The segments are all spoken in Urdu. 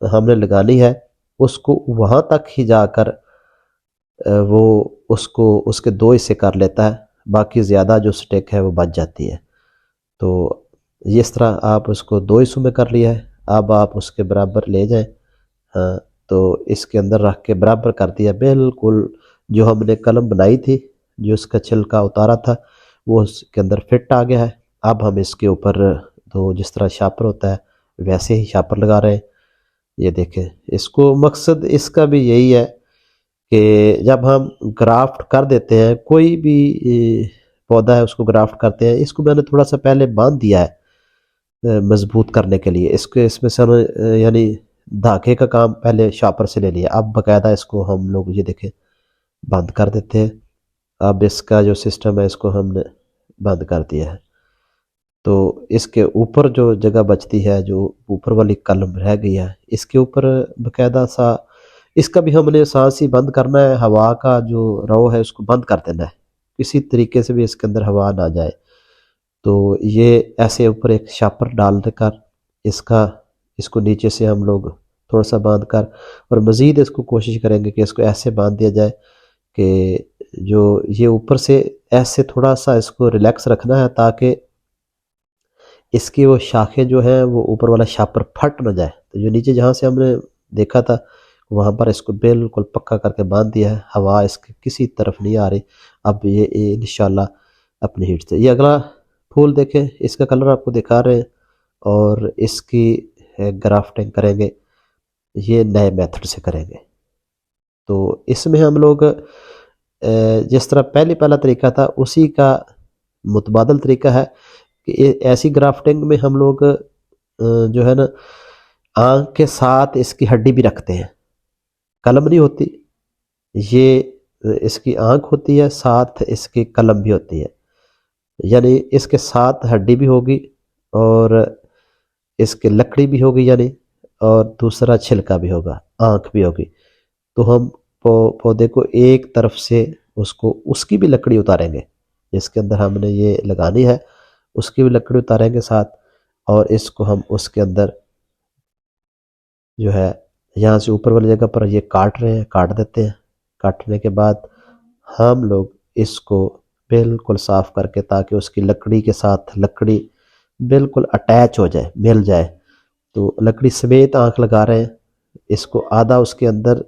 ہم نے لگانی ہے اس کو وہاں تک ہی جا کر وہ اس کے دو حصے کر لیتا ہے، باقی زیادہ جو سٹک ہے وہ بچ جاتی ہے۔ تو اس طرح آپ اس کو دو حصوں میں کر لیا ہے، اب آپ اس کے برابر لے جائیں، ہاں تو اس کے اندر رکھ کے برابر کر دیا، بالکل جو ہم نے قلم بنائی تھی، جو اس کا چھلکا اتارا تھا وہ اس کے اندر فٹ آ گیا ہے۔ اب ہم اس کے اوپر تو جس طرح شاپر ہوتا ہے ویسے ہی شاپر لگا رہے ہیں۔ یہ دیکھیں، اس کو مقصد اس کا بھی یہی ہے کہ جب ہم گرافٹ کر دیتے ہیں کوئی بھی پودا ہے اس کو گرافٹ کرتے ہیں، اس کو میں نے تھوڑا سا پہلے باندھ دیا ہے مضبوط کرنے کے لیے، اس میں سے یعنی دھاگے کا کام پہلے شاپر سے لے لیا، اب باقاعدہ اس کو ہم لوگ یہ دیکھیں بند کر دیتے ہیں۔ اب اس کا جو سسٹم ہے اس کو ہم نے بند کر دیا ہے، تو اس کے اوپر جو جگہ بچتی ہے، جو اوپر والی قلم رہ گئی ہے، اس کے اوپر باقاعدہ سا اس کا بھی ہم نے سانس ہی بند کرنا ہے، ہوا کا جو رو ہے اس کو بند کر دینا ہے، کسی طریقے سے بھی اس کے اندر ہوا نہ جائے۔ تو یہ ایسے اوپر ایک شاپر ڈال دے کر اس کو نیچے سے ہم لوگ تھوڑا سا باندھ کر اور مزید اس کو کوشش کریں گے کہ اس کو ایسے باندھ دیا جائے کہ جو یہ اوپر سے ایسے تھوڑا سا اس کو ریلیکس رکھنا ہے تاکہ اس کی وہ شاخیں جو ہیں وہ اوپر والا شاپر پھٹ نہ جائے۔ تو جو نیچے جہاں سے ہم نے دیکھا تھا وہاں پر اس کو بالکل پکا کر کے باندھ دیا ہے، ہوا اس کے کسی طرف نہیں آ رہی۔ اب یہ انشاءاللہ اپنی ہیٹ سے یہ اگلا پھول دیکھیں، اس کا کلر آپ کو دکھا رہے ہیں اور اس کی گرافٹنگ کریں گے، یہ نئے میتھڈ سے کریں گے۔ تو اس میں ہم لوگ جس طرح پہلا طریقہ تھا اسی کا متبادل طریقہ ہے کہ ایسی گرافٹنگ میں ہم لوگ جو ہے نا آنکھ کے ساتھ اس کی ہڈی بھی رکھتے ہیں، قلم نہیں ہوتی، یہ اس کی آنکھ ہوتی ہے، ساتھ اس کی قلم بھی ہوتی ہے، یعنی اس کے ساتھ ہڈی بھی ہوگی اور اس کے لکڑی بھی ہوگی، یعنی اور دوسرا چھلکا بھی ہوگا، آنکھ بھی ہوگی۔ تو ہم پودے کو ایک طرف سے اس کی بھی لکڑی اتاریں گے، جس کے اندر ہم نے یہ لگانی ہے اس کی بھی لکڑی اتاریں گے ساتھ، اور اس کو ہم اس کے اندر جو ہے یہاں سے اوپر والی جگہ پر یہ کاٹ رہے ہیں، کاٹ دیتے ہیں۔ کاٹنے کے بعد ہم لوگ اس کو بالکل صاف کر کے تاکہ اس کی لکڑی کے ساتھ لکڑی بالکل اٹیچ ہو جائے، مل جائے، تو لکڑی سمیت آنکھ لگا رہے ہیں۔ اس کو آدھا اس کے اندر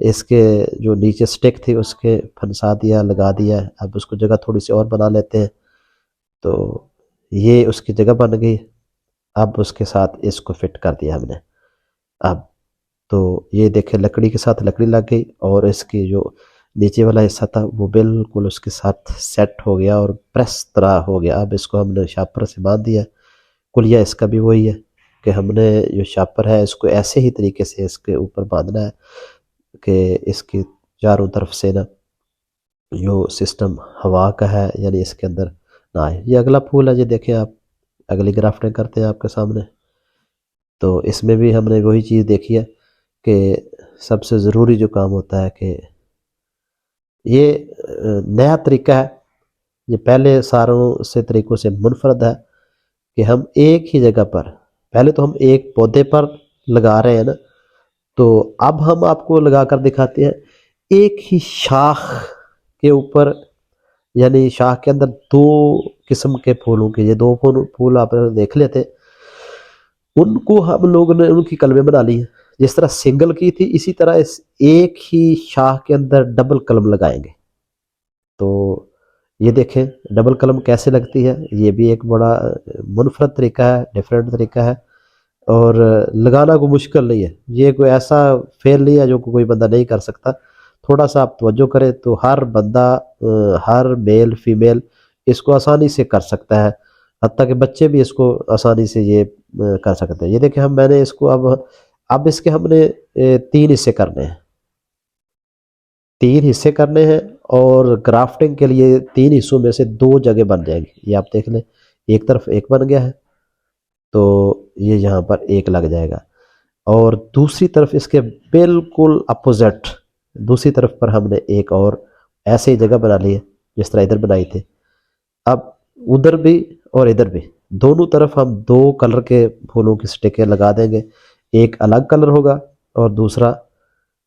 اس کے جو نیچے سٹک تھی اس کے پھنسا دیا، لگا دیا ہے۔ اب اس کو جگہ تھوڑی سی اور بنا لیتے ہیں، تو یہ اس کی جگہ بن گئی۔ اب اس کے ساتھ اس کو فٹ کر دیا ہم نے۔ اب تو یہ دیکھیں لکڑی کے ساتھ لکڑی لگ گئی اور اس کی جو نیچے والا حصہ تھا وہ بالکل اس کے ساتھ سیٹ ہو گیا اور پریس طرح ہو گیا۔ اب اس کو ہم نے شاپر سے باندھ دیا۔ کلیہ اس کا بھی وہی ہے کہ ہم نے جو شاپر ہے اس کو ایسے ہی طریقے سے اس کے اوپر باندھنا ہے کہ اس کی چاروں طرف سے نا جو سسٹم ہوا کا ہے یعنی اس کے اندر نہ آئے۔ یہ اگلا پھول ہے، یہ دیکھیں آپ، اگلی گرافٹنگ کرتے ہیں آپ کے سامنے۔ تو اس میں بھی ہم نے وہی چیز دیکھی ہے کہ سب سے ضروری جو کام ہوتا ہے کہ یہ نیا طریقہ ہے، یہ پہلے ساروں سے طریقوں سے منفرد ہے کہ ہم ایک ہی جگہ پر، پہلے تو ہم ایک پودے پر لگا رہے ہیں نا، تو اب ہم آپ کو لگا کر دکھاتے ہیں ایک ہی شاخ کے اوپر، یعنی شاخ کے اندر دو قسم کے پھولوں کے، یہ دو پھول آپ نے دیکھ لیتے، ان کو ہم لوگوں نے ان کی قلمیں بنا لی ہیں۔ جس طرح سنگل کی تھی اسی طرح اس ایک ہی شاخ کے اندر ڈبل قلم لگائیں گے۔ تو یہ دیکھیں ڈبل قلم کیسے لگتی ہے، یہ بھی ایک بڑا منفرد طریقہ ہے، ڈیفرنٹ طریقہ ہے، اور لگانا کوئی مشکل نہیں ہے، یہ کوئی ایسا فیل نہیں ہے جو کوئی بندہ نہیں کر سکتا۔ تھوڑا سا آپ توجہ کریں تو ہر بندہ، ہر میل فیمیل اس کو آسانی سے کر سکتا ہے، حتیٰ کہ بچے بھی اس کو آسانی سے یہ کر سکتے ہیں۔ یہ دیکھیں میں نے اس کو اب اس کے ہم نے 3 حصے کرنے ہیں، 3 حصے کرنے ہیں، اور گرافٹنگ کے لیے 3 حصوں میں سے 2 جگہ بن جائیں گی۔ یہ آپ دیکھ لیں ایک طرف ایک بن گیا ہے، تو یہ یہاں پر ایک لگ جائے گا، اور دوسری طرف اس کے بالکل اپوزٹ دوسری طرف پر ہم نے ایک اور ایسے ہی جگہ بنا لی ہے جس طرح ادھر بنائی تھی۔ اب ادھر بھی اور ادھر بھی دونوں طرف ہم 2 کلر کے پھولوں کی سٹکیں لگا دیں گے، ایک الگ کلر ہوگا اور دوسرا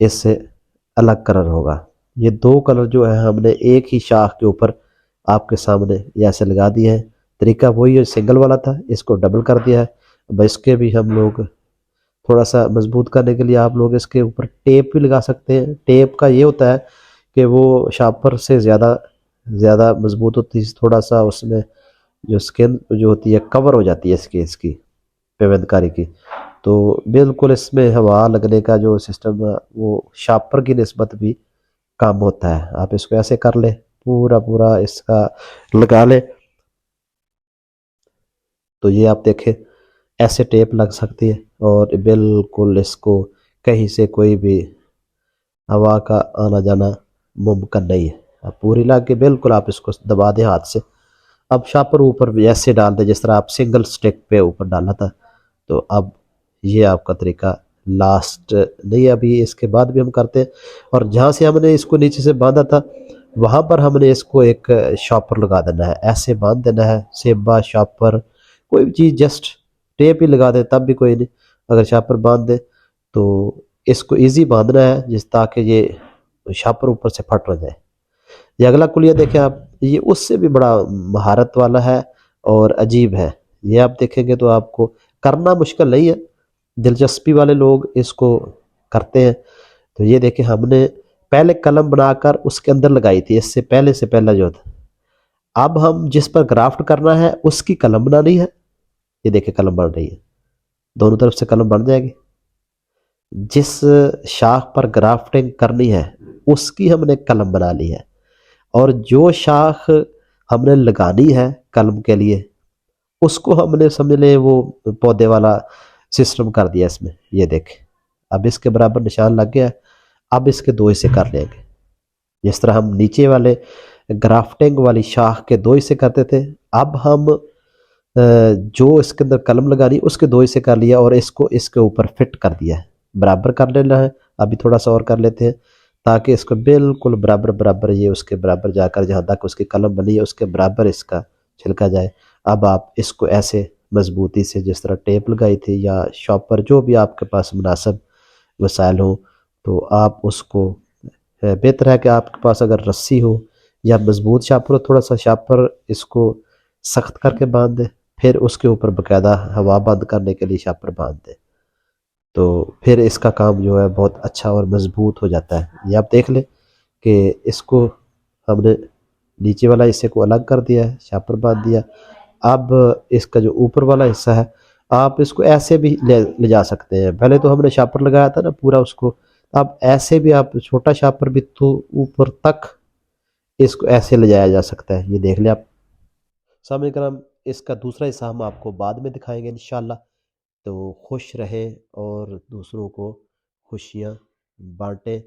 اس سے الگ کلر ہوگا. یہ دو کلر جو ہے ہم نے ایک ہی شاخ کے اوپر آپ کے سامنے یہ ایسے لگا دیے ہیں. طریقہ وہی ہے سنگل والا تھا، اس کو ڈبل کر دیا ہے. اب اس کے بھی ہم لوگ تھوڑا سا مضبوط کرنے کے لیے آپ لوگ اس کے اوپر ٹیپ بھی لگا سکتے ہیں. ٹیپ کا یہ ہوتا ہے کہ وہ شارپر سے زیادہ مضبوط ہوتی ہے، تھوڑا سا اس میں جو سکن جو ہوتی ہے کور ہو جاتی ہے اس کی پیوند کاری کی. تو بالکل اس میں ہوا لگنے کا جو سسٹم ہے وہ شارپر کی نسبت بھی کام ہوتا ہے. آپ اس کو ایسے کر لیں، پورا اس کا لگا لیں. تو یہ آپ دیکھیں ایسے ٹیپ لگ سکتی ہے اور بالکل اس کو کہیں سے کوئی بھی ہوا کا آنا جانا ممکن نہیں ہے. اب پوری لا کے بالکل آپ اس کو دبا دیں ہاتھ سے. اب شاپر اوپر بھی ایسے ڈال دیں جس طرح آپ سنگل سٹیک پہ اوپر ڈالا تھا. تو اب یہ آپ کا طریقہ لاسٹ نہیں، ابھی اس کے بعد بھی ہم کرتے ہیں. اور جہاں سے ہم نے اس کو نیچے سے باندھا تھا وہاں پر ہم نے اس کو ایک شاپر لگا دینا ہے، ایسے باندھ دینا ہے. سیبا شاپر کوئی بھی چیز جسٹ ٹیپ ہی لگا دیں تب بھی کوئی نہیں، اگر شاپر باندھ دیں تو اس کو ایزی باندھنا ہے جس تاکہ یہ شاپر اوپر سے پھٹ نہ جائے. یہ اگلا کلیہ دیکھیں آپ، یہ اس سے بھی بڑا مہارت والا ہے اور عجیب ہے. یہ آپ دیکھیں گے تو آپ کو کرنا مشکل نہیں ہے، دلچسپی والے لوگ اس کو کرتے ہیں. تو یہ دیکھیں ہم نے پہلے قلم بنا کر اس کے اندر لگائی تھی، اس سے پہلا جو تھا. اب ہم جس پر گرافٹ کرنا ہے اس کی قلم بنانی ہے. یہ دیکھیں قلم بن رہی ہے، دونوں طرف سے قلم بن جائے گی. جس شاخ پر گرافٹنگ کرنی ہے اس کی ہم نے قلم بنا لی ہے، اور جو شاخ ہم نے لگانی ہے قلم کے لیے اس کو ہم نے سمجھ لیں وہ پودے والا سسٹم کر دیا اس میں. یہ دیکھیں اب اس کے برابر نشان لگ گیا ہے. اب اس کے دو حصے کر لیں گے جس طرح ہم نیچے والے گرافٹنگ والی شاخ کے دو حصے کرتے تھے. اب ہم جو اس کے اندر قلم لگانی اس کے دو حصے کر لیا اور اس کو اس کے اوپر فٹ کر دیا ہے، برابر کر لینا ہے. ابھی تھوڑا سا اور کر لیتے ہیں تاکہ اس کو بالکل برابر یہ اس کے برابر جا کر جہاں تک اس کی قلم بنی ہے اس کے برابر اس کا چھلکا جائے. اب آپ اس کو ایسے مضبوطی سے جس طرح ٹیپ لگائی تھی یا شاپر جو بھی آپ کے پاس مناسب وسائل ہوں تو آپ اس کو بہتر ہے کہ آپ کے پاس اگر رسی ہو یا مضبوط شاپر ہو تھوڑا سا شاپر اس کو سخت کر کے باندھ دیں، پھر اس کے اوپر باقاعدہ ہوا بند کرنے کے لیے شاپر باندھ دیں تو پھر اس کا کام جو ہے بہت اچھا اور مضبوط ہو جاتا ہے. یہ آپ دیکھ لیں کہ اس کو ہم نے نیچے والا حصے کو الگ کر دیا ہے، شاپر باندھ دیا. اب اس کا جو اوپر والا حصہ ہے آپ اس کو ایسے بھی لے جا سکتے ہیں. پہلے تو ہم نے شاپر لگایا تھا نا پورا اس کو، اب ایسے بھی آپ چھوٹا شاپر بھی تو اوپر تک اس کو ایسے لے جایا جا سکتا ہے. یہ دیکھ لیں آپ. سامعین کرام اس کا دوسرا حصہ ہم آپ کو بعد میں دکھائیں گے انشاءاللہ. تو خوش رہیں اور دوسروں کو خوشیاں بانٹیں.